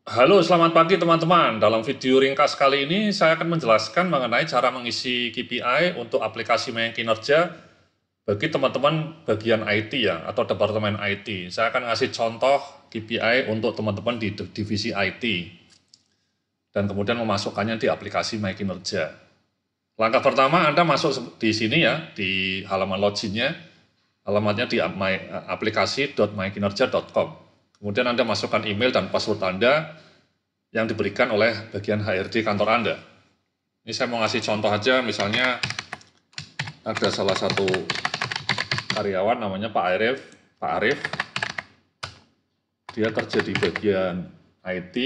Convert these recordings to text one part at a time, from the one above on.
Halo, selamat pagi teman-teman. Dalam video ringkas kali ini, saya akan menjelaskan mengenai cara mengisi KPI untuk aplikasi My Kinerja bagi teman-teman bagian IT ya, atau departemen IT. Saya akan ngasih contoh KPI untuk teman-teman di divisi IT, dan kemudian memasukkannya di aplikasi My Kinerja. Langkah pertama, Anda masuk di sini ya, di halaman loginnya, alamatnya di aplikasi.mykinerja.com. Kemudian Anda masukkan email dan password Anda yang diberikan oleh bagian HRD kantor Anda. Ini saya mau ngasih contoh aja, misalnya ada salah satu karyawan namanya Pak Arif, dia kerja di bagian IT.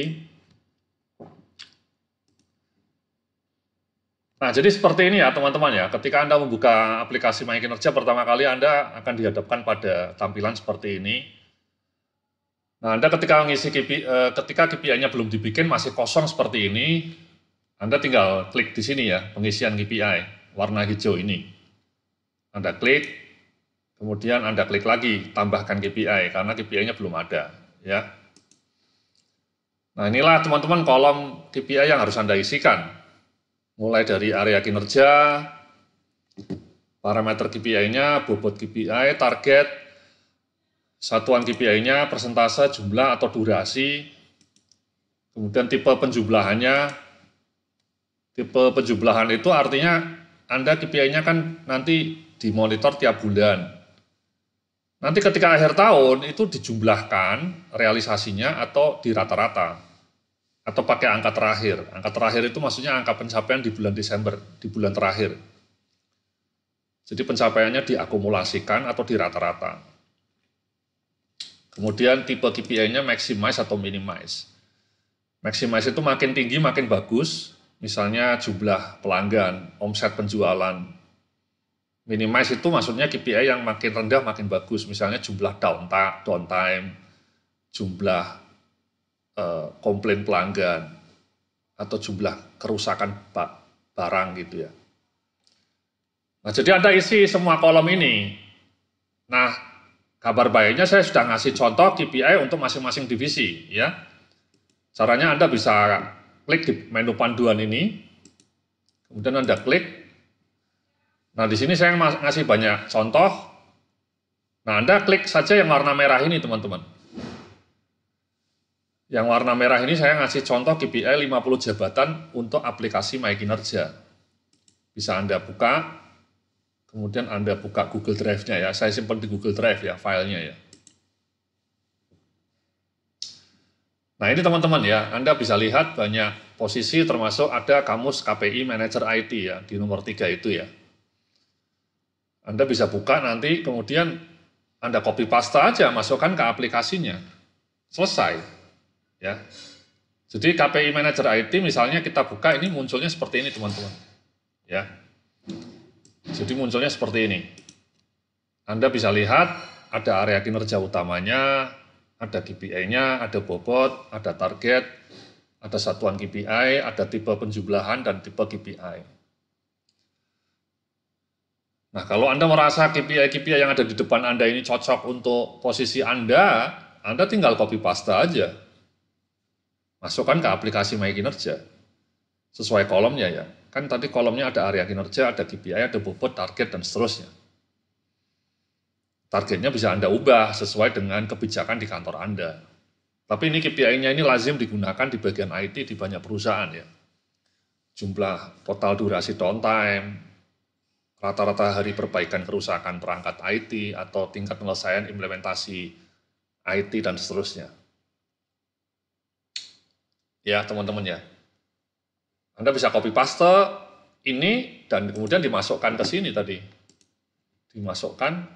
Nah, jadi seperti ini ya teman-teman ya, ketika Anda membuka aplikasi My Kinerja pertama kali Anda akan dihadapkan pada tampilan seperti ini. Nah, Anda ketika KPI-nya belum dibikin, masih kosong seperti ini, Anda tinggal klik di sini ya, pengisian KPI, warna hijau ini. Anda klik, kemudian Anda klik lagi, tambahkan KPI, karena KPI-nya belum ada. Ya. Nah, inilah teman-teman kolom KPI yang harus Anda isikan. Mulai dari area kinerja, parameter KPI-nya, bobot KPI, target, satuan KPI-nya, persentase, jumlah atau durasi, kemudian tipe penjumlahannya. Tipe penjumlahan itu artinya Anda KPI-nya kan nanti dimonitor tiap bulan. Nanti ketika akhir tahun itu dijumlahkan realisasinya atau di rata-rata. Atau pakai angka terakhir. Angka terakhir itu maksudnya angka pencapaian di bulan Desember, di bulan terakhir. Jadi pencapaiannya diakumulasikan atau di rata-rata. Kemudian tipe KPI-nya maximize atau minimize. Maximize itu makin tinggi makin bagus, misalnya jumlah pelanggan, omset penjualan. Minimize itu maksudnya KPI yang makin rendah makin bagus, misalnya jumlah downtime, jumlah komplain pelanggan, atau jumlah kerusakan barang gitu ya. Nah, jadi Anda isi semua kolom ini. Nah, kabar baiknya saya sudah ngasih contoh KPI untuk masing-masing divisi ya. Caranya Anda bisa klik di menu panduan ini, kemudian Anda klik. Nah, di sini saya ngasih banyak contoh. Nah, Anda klik saja yang warna merah ini, teman-teman. Yang warna merah ini saya ngasih contoh KPI 50 jabatan untuk aplikasi My Kinerja. Bisa Anda buka, kemudian Anda buka Google Drive-nya ya. Saya simpan di Google Drive ya, filenya ya. Nah, ini teman-teman ya, Anda bisa lihat banyak posisi termasuk ada kamus KPI Manager IT ya, di nomor 3 itu ya. Anda bisa buka nanti, kemudian Anda copy paste aja, masukkan ke aplikasinya. Selesai. Ya. Jadi KPI Manager IT misalnya kita buka, ini munculnya seperti ini teman-teman. Ya. Jadi munculnya seperti ini. Anda bisa lihat ada area kinerja utamanya, ada KPI-nya, ada bobot, ada target, ada satuan KPI, ada tipe penjumlahan dan tipe KPI. Nah, kalau Anda merasa KPI-KPI yang ada di depan Anda ini cocok untuk posisi Anda tinggal copy paste aja. Masukkan ke aplikasi My Kinerja. Sesuai kolomnya ya. Kan tadi kolomnya ada area kinerja, ada KPI, ada bobot, target, dan seterusnya. Targetnya bisa Anda ubah sesuai dengan kebijakan di kantor Anda. Tapi ini KPI-nya ini lazim digunakan di bagian IT di banyak perusahaan ya. Jumlah total durasi downtime, rata-rata hari perbaikan kerusakan perangkat IT, atau tingkat penyelesaian implementasi IT, dan seterusnya. Ya, teman-teman ya. Anda bisa copy paste ini, dan kemudian dimasukkan ke sini tadi. Dimasukkan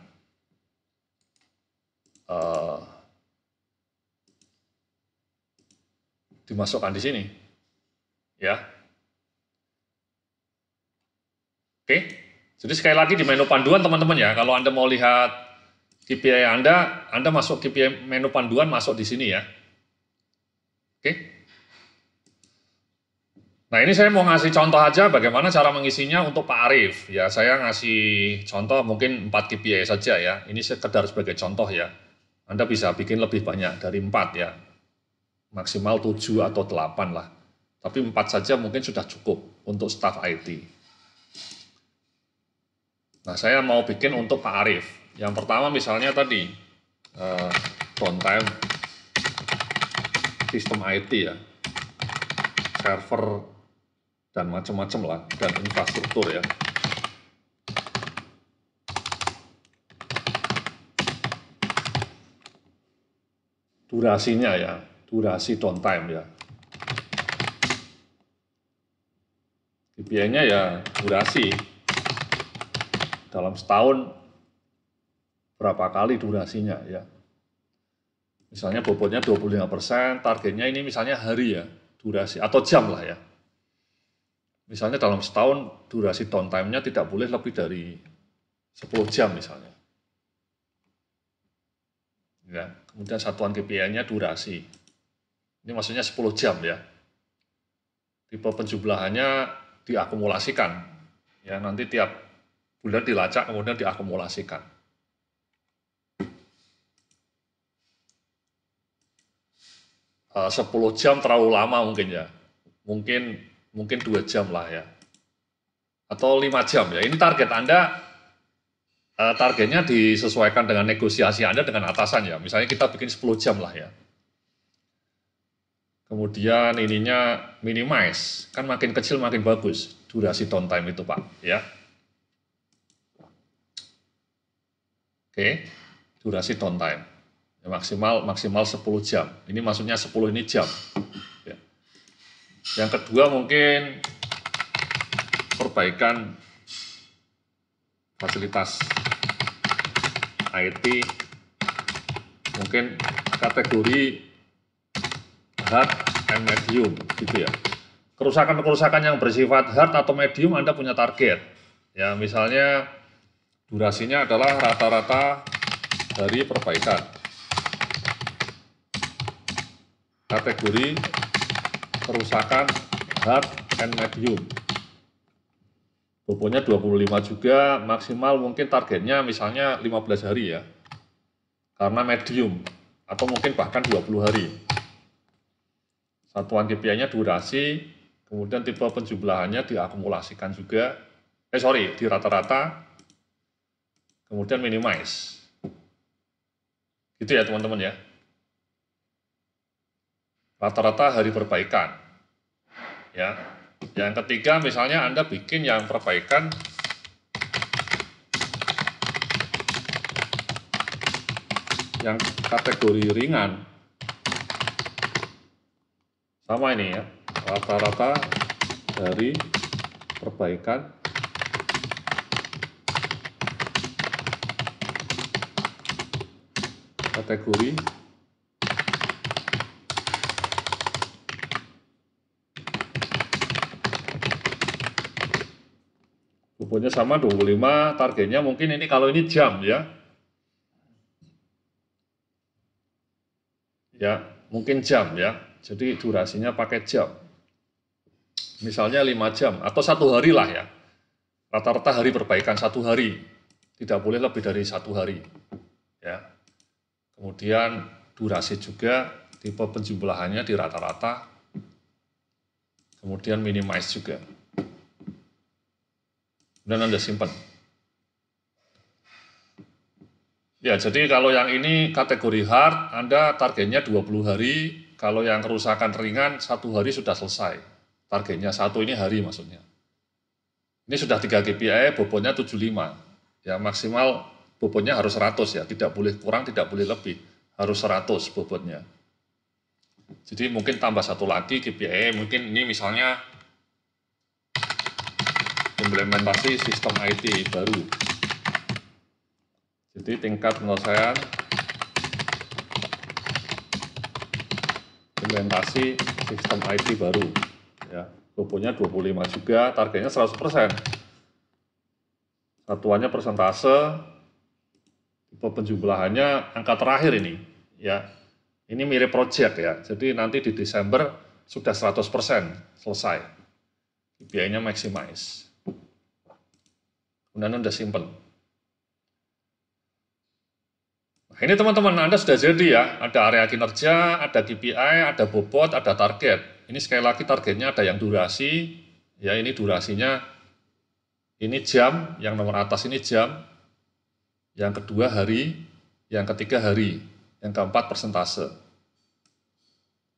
di sini. Ya. Oke. Jadi sekali lagi di menu panduan teman-teman ya, kalau Anda mau lihat KPI Anda masuk KPI menu panduan, masuk di sini ya. Oke. Nah, ini saya mau ngasih contoh aja bagaimana cara mengisinya untuk Pak Arif. Ya, saya ngasih contoh mungkin 4 KPI saja ya. Ini sekedar sebagai contoh ya. Anda bisa bikin lebih banyak dari 4 ya. maksimal 7 atau 8 lah. Tapi 4 saja mungkin sudah cukup untuk staf IT. Nah, saya mau bikin untuk Pak Arif. Yang pertama misalnya tadi, downtime sistem IT ya, server dan macam-macam lah, dan infrastruktur ya. Durasinya ya, durasi downtime ya. KPI-nya ya durasi. Dalam setahun berapa kali durasinya ya. Misalnya bobotnya 25%, targetnya ini misalnya hari ya, durasi atau jam lah ya. Misalnya dalam setahun durasi downtime-nya tidak boleh lebih dari 10 jam misalnya. Ya, kemudian satuan KPI-nya durasi. Ini maksudnya 10 jam ya. Tipe penjumlahannya diakumulasikan. Ya, nanti tiap bulan dilacak kemudian diakumulasikan. Uh, 10 jam terlalu lama mungkin ya. Mungkin 2 jam lah ya. Atau 5 jam ya. Ini target Anda, targetnya disesuaikan dengan negosiasi Anda dengan atasan ya. Misalnya kita bikin 10 jam lah ya. Kemudian ininya minimize, kan makin kecil makin bagus durasi downtime itu Pak ya. Oke, durasi downtime ya, maksimal 10 jam. Ini maksudnya 10 ini jam. Ya. Yang kedua mungkin perbaikan fasilitas IT, mungkin kategori hard and medium gitu ya. Kerusakan-kerusakan yang bersifat hard atau medium Anda punya target. Ya, misalnya durasinya adalah rata-rata dari perbaikan. Kategori kerusakan hard and medium. Bobotnya 25 juga, maksimal mungkin targetnya misalnya 15 hari ya. Karena medium atau mungkin bahkan 20 hari. Satuan KPI-nya durasi, kemudian tipe penjumlahannya diakumulasikan juga. Di rata-rata, kemudian minimize. Gitu ya teman-teman ya. Rata-rata hari perbaikan. Ya. Yang ketiga misalnya Anda bikin yang perbaikan yang kategori ringan. Sama ini ya, rata-rata dari perbaikan kategori bobotnya sama 25, targetnya mungkin ini kalau ini jam ya. Ya, mungkin jam ya. Jadi durasinya pakai jam. Misalnya 5 jam atau 1 hari lah ya. Rata-rata hari perbaikan 1 hari. Tidak boleh lebih dari 1 hari. Ya. Kemudian durasi juga, tipe penjumlahannya di rata-rata. Kemudian minimize juga. Dan Anda simpan. Ya, jadi kalau yang ini kategori hard, Anda targetnya 20 hari. Kalau yang kerusakan ringan, 1 hari sudah selesai. Targetnya 1 ini hari maksudnya. Ini sudah 3 KPI, bobotnya 75. Ya, maksimal bobotnya harus 100 ya. Tidak boleh kurang, tidak boleh lebih. Harus 100 bobotnya. Jadi mungkin tambah 1 lagi KPI, mungkin ini misalnya implementasi sistem IT baru. Jadi tingkat penyelesaian implementasi sistem IT baru. Ya, bobotnya 25 juga, targetnya 100%. Satuannya persentase, tipe penjumlahannya angka terakhir ini. Ya, ini mirip project ya. Jadi nanti di Desember sudah 100% selesai. KPI-nya maximize. Kemudian Anda simple. Nah, Ini teman-teman, Anda sudah jadi ya, ada area kinerja, ada KPI, ada bobot, ada target. Ini sekali lagi targetnya ada yang durasi, ya ini durasinya, ini jam, yang nomor atas ini jam, yang kedua hari, yang ketiga hari, yang keempat persentase.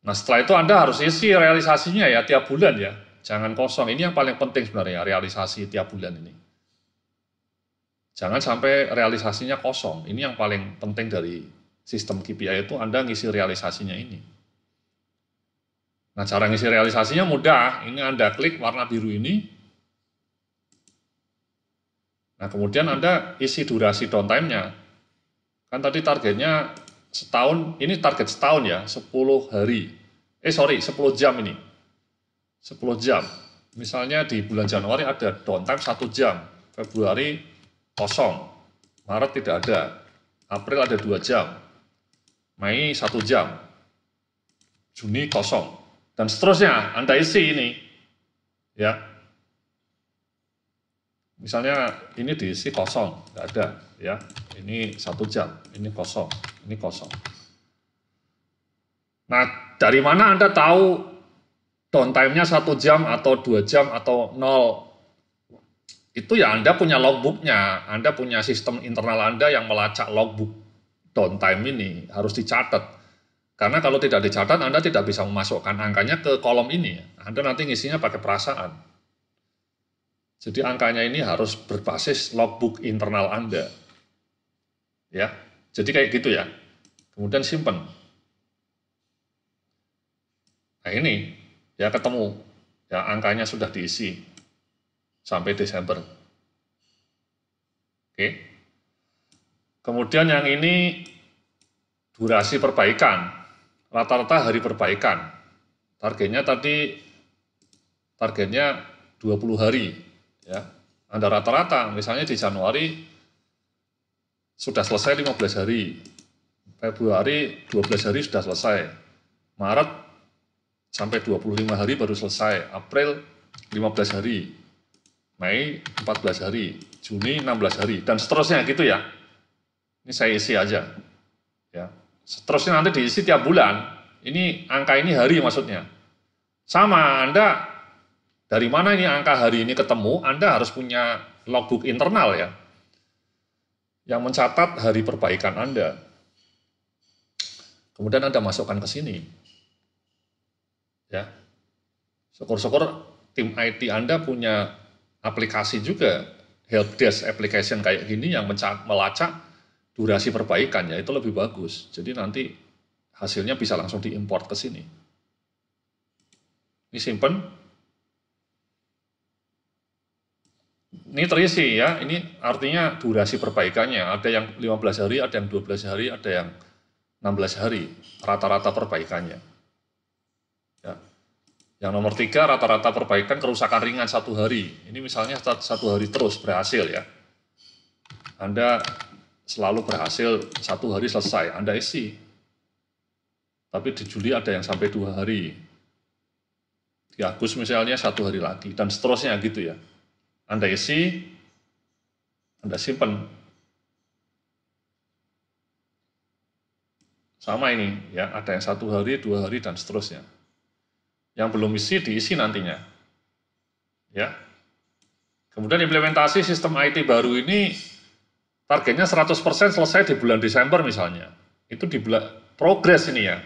Nah setelah itu Anda harus isi realisasinya ya tiap bulan ya, jangan kosong. Ini yang paling penting sebenarnya, realisasi tiap bulan ini. Jangan sampai realisasinya kosong. Ini yang paling penting dari sistem KPI itu, Anda ngisi realisasinya ini. Nah, cara ngisi realisasinya mudah. Ini Anda klik warna biru ini. Nah, kemudian Anda isi durasi downtime-nya. Kan tadi targetnya setahun, ini target setahun ya, 10 hari. 10 jam ini. 10 jam. Misalnya di bulan Januari ada downtime 1 jam. Februari kosong, Maret tidak ada, April ada 2 jam, Mei 1 jam, Juni kosong, dan seterusnya. Anda isi ini, ya. Misalnya ini diisi kosong, nggak ada, ya. Ini 1 jam, ini kosong, ini kosong. Nah, dari mana Anda tahu downtime-nya 1 jam atau 2 jam atau 0? Itu ya Anda punya logbooknya, Anda punya sistem internal Anda yang melacak logbook downtime ini, harus dicatat. Karena kalau tidak dicatat, Anda tidak bisa memasukkan angkanya ke kolom ini. Anda nanti ngisinya pakai perasaan. Jadi angkanya ini harus berbasis logbook internal Anda. Ya, jadi kayak gitu ya. Kemudian simpen. Nah ini, ya ketemu. Ya angkanya sudah diisi sampai Desember. Oke. Kemudian yang ini durasi perbaikan, rata-rata hari perbaikan. Targetnya 20 hari, ya. Anda rata-rata, misalnya di Januari sudah selesai 15 hari, Februari 12 hari sudah selesai, Maret sampai 25 hari baru selesai, April 15 hari, Mei 14 hari, Juni 16 hari, dan seterusnya gitu ya. Ini saya isi aja. Ya. Seterusnya nanti diisi tiap bulan. Ini angka ini hari maksudnya. Sama, Anda dari mana ini angka hari ini ketemu, Anda harus punya logbook internal ya. Yang mencatat hari perbaikan Anda. Kemudian Anda masukkan ke sini. Ya. Syukur-syukur tim IT Anda punya aplikasi juga, helpdesk application kayak gini yang melacak durasi perbaikan, ya itu lebih bagus. Jadi nanti hasilnya bisa langsung diimport ke sini. Ini simpen. Ini terisi ya, ini artinya durasi perbaikannya. Ada yang 15 hari, ada yang 12 hari, ada yang 16 hari, rata-rata perbaikannya. Ya. Yang nomor 3, rata-rata perbaikan kerusakan ringan 1 hari. Ini misalnya 1 hari terus berhasil ya. Anda selalu berhasil 1 hari selesai, Anda isi. Tapi di Juli ada yang sampai 2 hari. Di Agustus misalnya 1 hari lagi, dan seterusnya gitu ya. Anda isi, Anda simpan. Sama ini ya, ada yang 1 hari, 2 hari, dan seterusnya. Yang belum isi, diisi nantinya. Ya. Kemudian implementasi sistem IT baru ini, targetnya 100% selesai di bulan Desember misalnya. Itu di bulan, progres ini ya.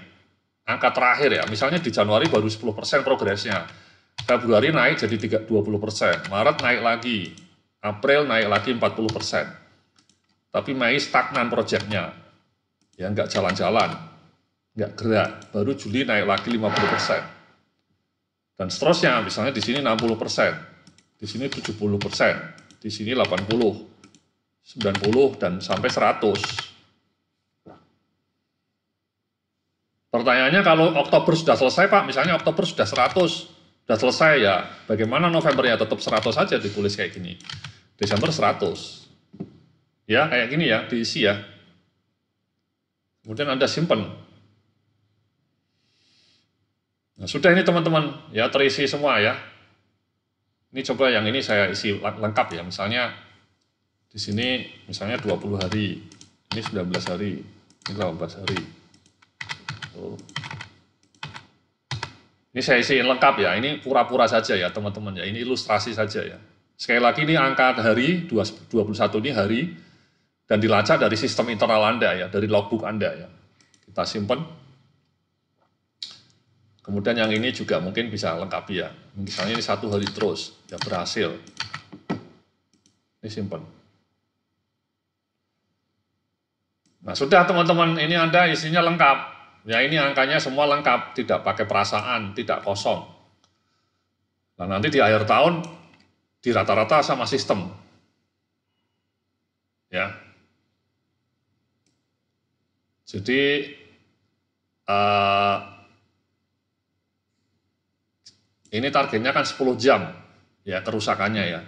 Angka terakhir ya, misalnya di Januari baru 10% progresnya. Februari naik jadi 20%, Maret naik lagi, April naik lagi 40%. Tapi Mei stagnan proyeknya. Ya nggak jalan-jalan, nggak gerak. Baru Juli naik lagi 50%. Dan seterusnya, misalnya di sini 60%, di sini 70%, di sini 80%, 90%, dan sampai 100%. Pertanyaannya kalau Oktober sudah selesai Pak, misalnya Oktober sudah 100%, sudah selesai ya, bagaimana Novembernya tetap 100 saja ditulis kayak gini. Desember 100. Ya, kayak gini ya, diisi ya. Kemudian Anda simpan. Nah, sudah ini teman-teman, ya terisi semua ya. Ini coba yang ini saya isi lengkap ya, misalnya di sini misalnya 20 hari, ini 19 hari, Ini 18 hari. Ini saya isiin lengkap ya, ini pura-pura saja ya teman-teman ya, ini ilustrasi saja ya. Sekali lagi ini angka hari 21 ini hari, dan dilacak dari sistem internal Anda ya, dari logbook Anda ya. Kita simpan. Kemudian yang ini juga mungkin bisa lengkapi ya. Misalnya ini 1 hari terus, ya berhasil. Ini simpan. Nah sudah teman-teman, ini Anda isinya lengkap. Ya ini angkanya semua lengkap, tidak pakai perasaan, tidak kosong. Nah nanti di akhir tahun, di rata-rata sama sistem. Ya. Jadi, ini targetnya kan 10 jam ya kerusakannya ya,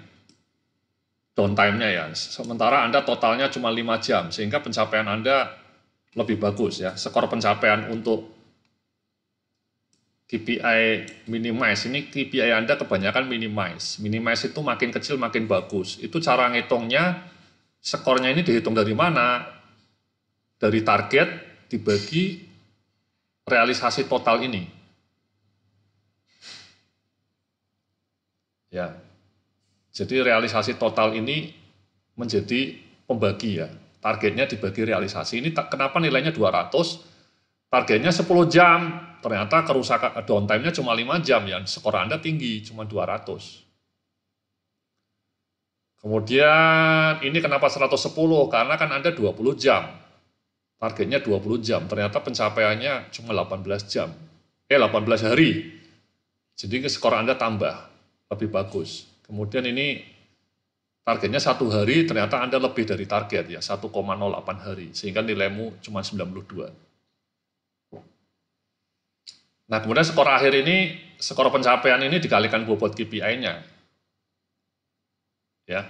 downtime-nya ya. Sementara Anda totalnya cuma 5 jam, sehingga pencapaian Anda lebih bagus ya. Skor pencapaian untuk KPI minimize, ini KPI Anda kebanyakan minimize. Minimize itu makin kecil makin bagus. Itu cara ngitungnya, skornya ini dihitung dari mana? Dari target dibagi realisasi total ini. Ya, jadi realisasi total ini menjadi pembagi ya. Targetnya dibagi realisasi. Ini kenapa nilainya 200? Targetnya 10 jam. Ternyata kerusakan downtime-nya cuma 5 jam ya. Skor Anda tinggi, cuma 200. Kemudian ini kenapa 110? Karena kan Anda 20 jam. Targetnya 20 jam. Ternyata pencapaiannya cuma 18 jam. 18 hari. Jadi skor Anda tambah. Lebih bagus. Kemudian ini targetnya 1 hari, ternyata Anda lebih dari target ya, 1,08 hari, sehingga nilaimu cuma 92. Nah kemudian skor akhir ini, skor pencapaian ini dikalikan bobot KPI-nya. Ya.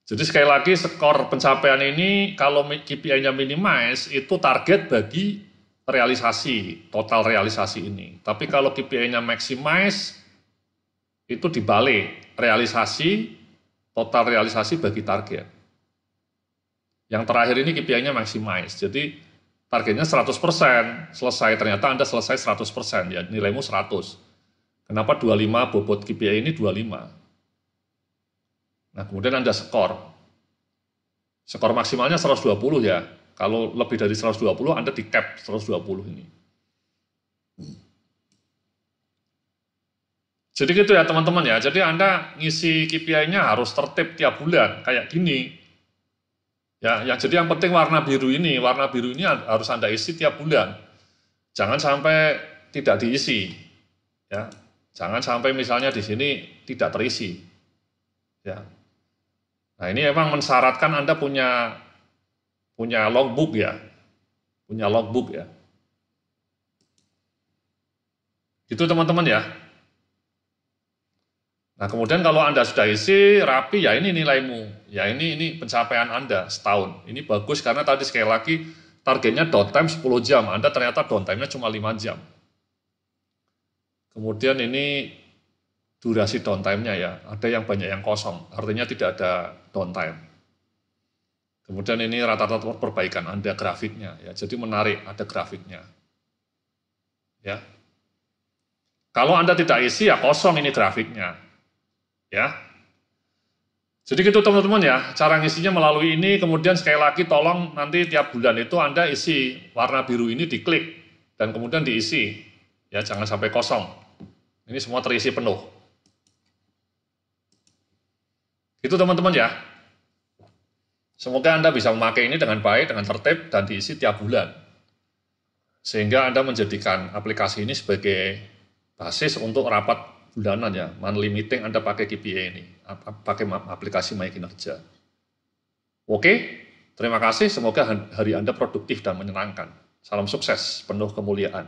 Jadi sekali lagi skor pencapaian ini, kalau KPI-nya minimize, itu target bagi realisasi, total realisasi ini. Tapi kalau KPI-nya maximize, itu dibalik, realisasi, total realisasi bagi target. Yang terakhir ini KPI-nya maximize, jadi targetnya 100%, selesai, ternyata Anda selesai 100%, ya nilaimu 100. Kenapa 25 bobot KPI ini 25? Nah kemudian Anda skor. Skor maksimalnya 120 ya, kalau lebih dari 120 Anda di cap 120 ini. Jadi gitu ya teman-teman ya, jadi Anda ngisi KPI-nya harus tertib tiap bulan, kayak gini. Ya, jadi yang penting warna biru ini harus Anda isi tiap bulan. Jangan sampai tidak diisi. Ya. Jangan sampai misalnya di sini tidak terisi. Ya. Nah ini memang mensyaratkan Anda punya logbook ya. Punya logbook ya. Gitu teman-teman ya. Nah kemudian kalau Anda sudah isi rapi ya ini nilaimu, ya ini pencapaian Anda setahun. Ini bagus karena tadi sekali lagi targetnya downtime 10 jam, Anda ternyata downtime-nya cuma 5 jam. Kemudian ini durasi downtime-nya ya, ada yang banyak yang kosong, artinya tidak ada downtime. Kemudian ini rata-rata perbaikan Anda grafiknya, ya jadi menarik ada grafiknya. Ya. Kalau Anda tidak isi ya kosong ini grafiknya. Ya, jadi gitu teman-teman ya, cara ngisinya melalui ini, kemudian sekali lagi tolong nanti tiap bulan itu Anda isi warna biru ini diklik, dan kemudian diisi, ya jangan sampai kosong, ini semua terisi penuh. Gitu teman-teman ya, semoga Anda bisa memakai ini dengan baik, dengan tertib, dan diisi tiap bulan, sehingga Anda menjadikan aplikasi ini sebagai basis untuk rapat bulanan ya, monthly meeting Anda pakai KPI ini, pakai aplikasi My Kinerja. Oke, terima kasih, semoga hari Anda produktif dan menyenangkan. Salam sukses, penuh kemuliaan.